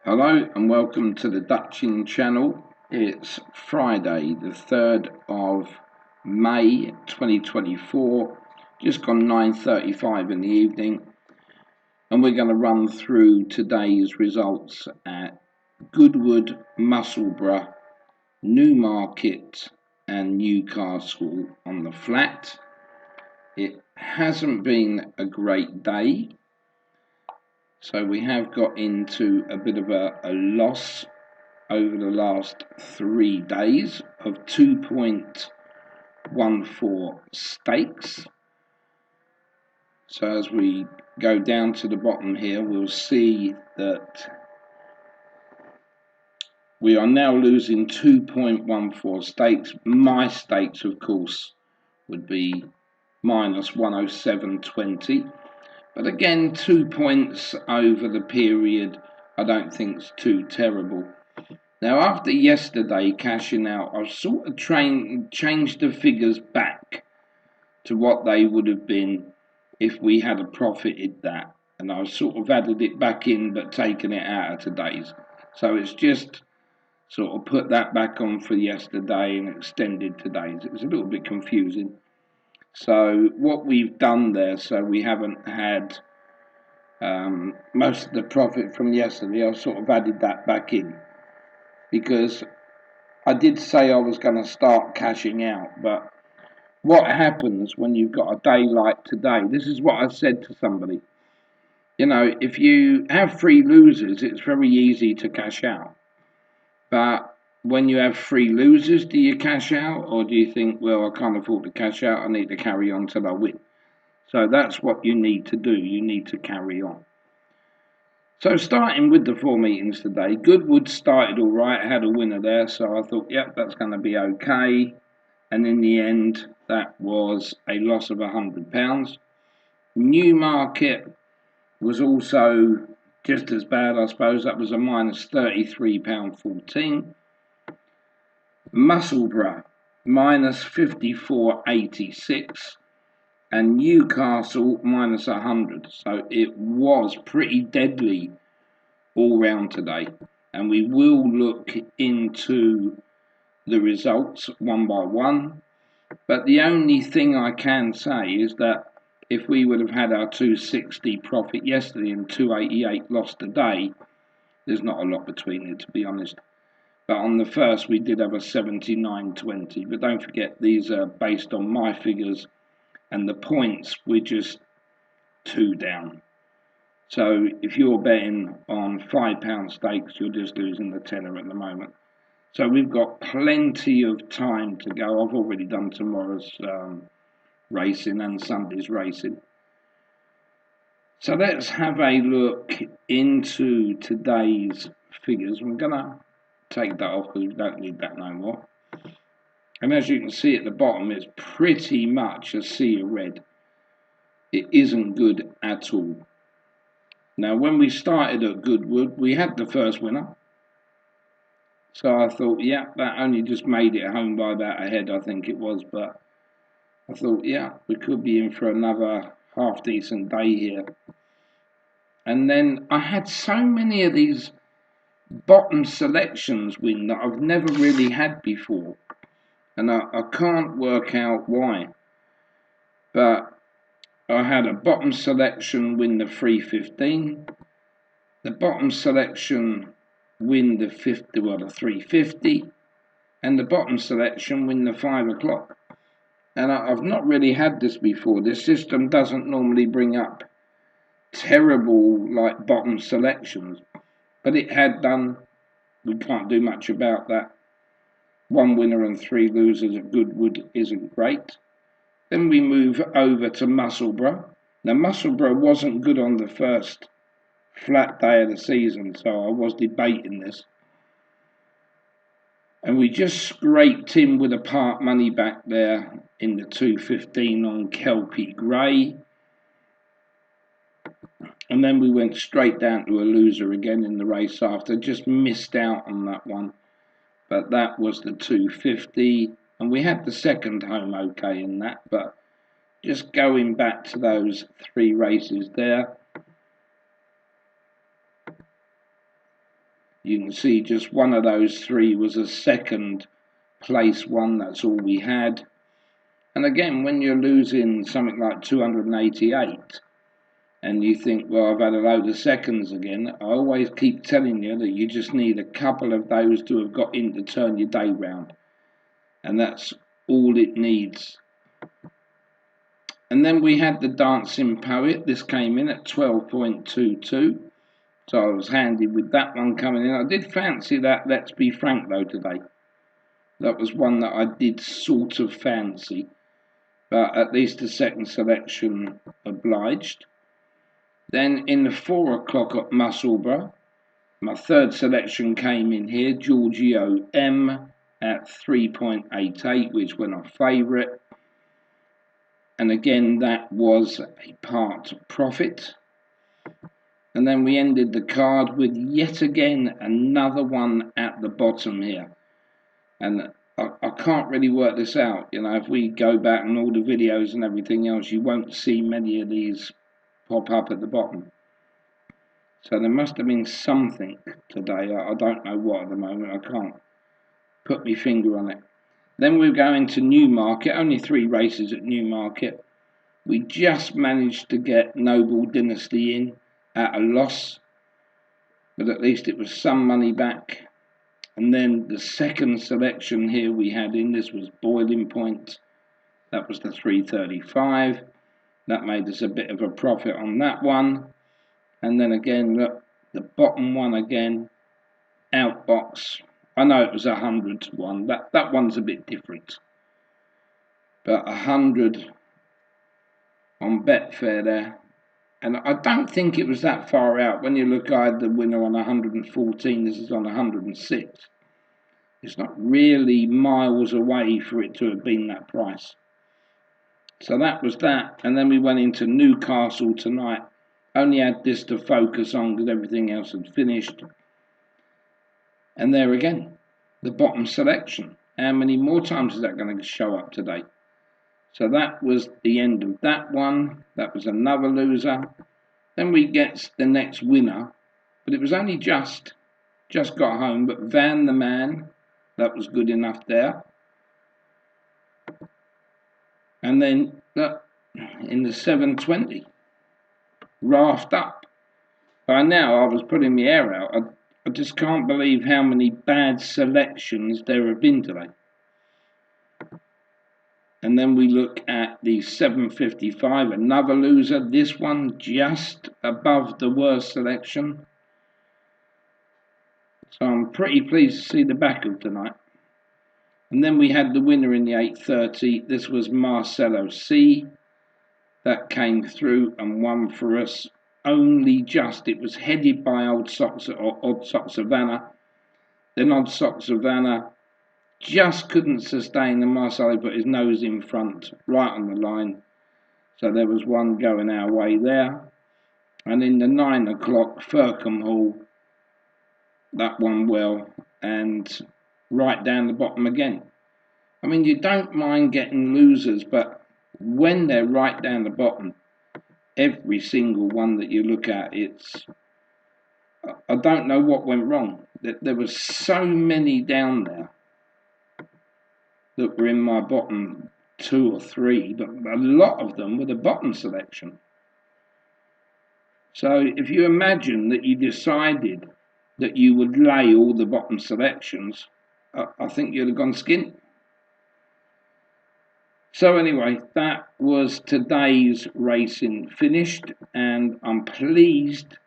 Hello and welcome to the Dutching channel. It's Friday the 3rd of May 2024, just gone 9:35 in the evening, and we're going to run through today's results at Goodwood, Musselburgh, Newmarket and Newcastle on the flat. It hasn't been a great day. So we have got into a bit of a loss over the last 3 days of 2.14 stakes. So as we go down to the bottom here, we'll see that we are now losing 2.14 stakes. My stakes, of course, would be minus 107.20. But again, 2 points over the period, I don't think is too terrible. Now, after yesterday cashing out, I've sort of changed the figures back to what they would have been if we had profited that. And I've sort of added it back in, but taken it out of today's. So it's just sort of put that back on for yesterday and extended today's. It was a little bit confusing. So what we've done there, so we haven't had most of the profit from yesterday, I've sort of added that back in because I did say I was going to start cashing out, but what happens when you've got a day like today? This is what I said to somebody. You know, if you have 3 losers, it's very easy to cash out. But when you have 3 losers, do you cash out? Or do you think, well, I can't afford to cash out, I need to carry on till I win? So that's what you need to do. You need to carry on. So starting with the 4 meetings today, Goodwood started all right, had a winner there, so I thought, yep, that's going to be okay. And in the end, that was a loss of £100. Newmarket was also just as bad, I suppose. That was a minus £33.14. Musselburgh, minus 54.86. And Newcastle, minus 100. So it was pretty deadly all round today. And we will look into the results one by one. But the only thing I can say is that if we would have had our 260 profit yesterday and 288 loss today, there's not a lot between it, to be honest. But on the first, we did have a 79.20. But don't forget, these are based on my figures, and the points we're just 2 down. So if you're betting on £5 stakes, you're just losing the tenner at the moment. So we've got plenty of time to go. I've already done tomorrow's racing and Sunday's racing. So let's have a look into today's figures. I'm going to take that off because we don't need that no more. And as you can see at the bottom, it's pretty much a sea of red. It isn't good at all. Now, when we started at Goodwood, we had the first winner. So I thought, yeah, that only just made it home by about a head, I think it was. But I thought, yeah, we could be in for another half-decent day here. And then I had so many of these bottom selections win that I've never really had before. And I can't work out why. But I had a bottom selection win the 315. The bottom selection win the 350. And the bottom selection win the 5 o'clock. And I've not really had this before. This system doesn't normally bring up terrible like bottom selections, but it had done. We can't do much about that. 1 winner and 3 losers at Goodwood isn't great. Then we move over to Musselburgh. Now Musselburgh wasn't good on the first flat day of the season, so I was debating this. And we just scraped in with a part money back there in the 215 on Kelpie Grey. And then we went straight down to a loser again in the race after. Just missed out on that one. But that was the 250. And we had the second home okay in that. But just going back to those 3 races there. You can see just one of those three was a second place one. That's all we had. And again, when you're losing something like 288 and you think, well, I've had a load of seconds again, I always keep telling you that you just need a couple of those to have got in to turn your day round. And that's all it needs. And then we had the Dancing Poet. This came in at 12.22. So I was handy with that one coming in. I did fancy that Let's Be Frank though today. That was one that I did sort of fancy. But at least the second selection obliged. Then in the 4 o'clock at Musselburgh, my third selection came in here, Giorgio M at 3.88, which went off favourite. And again, that was a part profit. And then we ended the card with yet again another one at the bottom here. And I can't really work this out. You know, if we go back and all the videos and everything else, you won't see many of these pop up at the bottom. So there must have been something today. I don't know what at the moment. I can't put my finger on it. Then we're going to Newmarket. Only 3 races at Newmarket. We just managed to get Noble Dynasty in at a loss, but at least it was some money back. And then the second selection here we had in, this was Boiling Point. That was the 335. That made us a bit of a profit on that one. And then again, look, the bottom one again, Outbox. I know it was 100 to 1. That one's a bit different. But 100 on Betfair there. And I don't think it was that far out. When you look, I had the winner on 114. This is on 106. It's not really miles away for it to have been that price. So that was that. And then we went into Newcastle tonight. Only had this to focus on because everything else had finished. And there again, the bottom selection. How many more times is that going to show up today? So that was the end of that one. That was another loser. Then we get the next winner, but it was only just got home. But Van the Man, that was good enough there. And then in the 720, Raft Up. By now I was putting my hair out. I just can't believe how many bad selections there have been today. And then we look at the 755, another loser. This one just above the worst selection. So I'm pretty pleased to see the back of tonight. And then we had the winner in the 830. This was Marcelo C. That came through and won for us only just. It was headed by Odd Sock Savannah. Then Odd Sock Savannah just couldn't sustain, and Marcelo put his nose in front, right on the line. So there was one going our way there. And in the 9 o'clock, Firkham Hall, that one well, and right down the bottom again. I mean, you don't mind getting losers, but when they're right down the bottom, every single one that you look at, I don't know what went wrong. There were so many down there that were in my bottom 2 or 3, but a lot of them were the bottom selection. So if you imagine that you decided that you would lay all the bottom selections, I think you'd have gone skint. So anyway, that was today's racing finished, and I'm pleased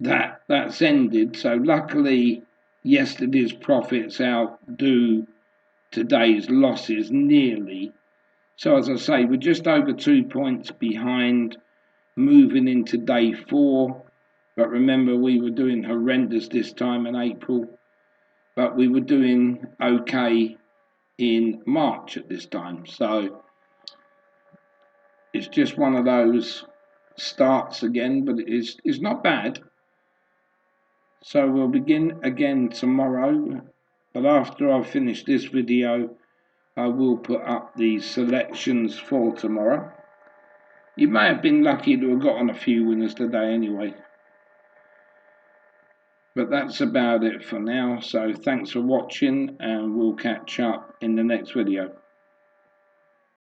that that's ended. So luckily, yesterday's profits outdo today's losses nearly. So as I say, we're just over 2 points behind moving into day 4. But remember, we were doing horrendous this time in April, but we were doing okay in March at this time. So it's just one of those starts again, but it's not bad. So we'll begin again tomorrow, but after I've finished this video, I will put up the selections for tomorrow. You may have been lucky to have got on a few winners today anyway. But that's about it for now. So thanks for watching, and we'll catch up in the next video.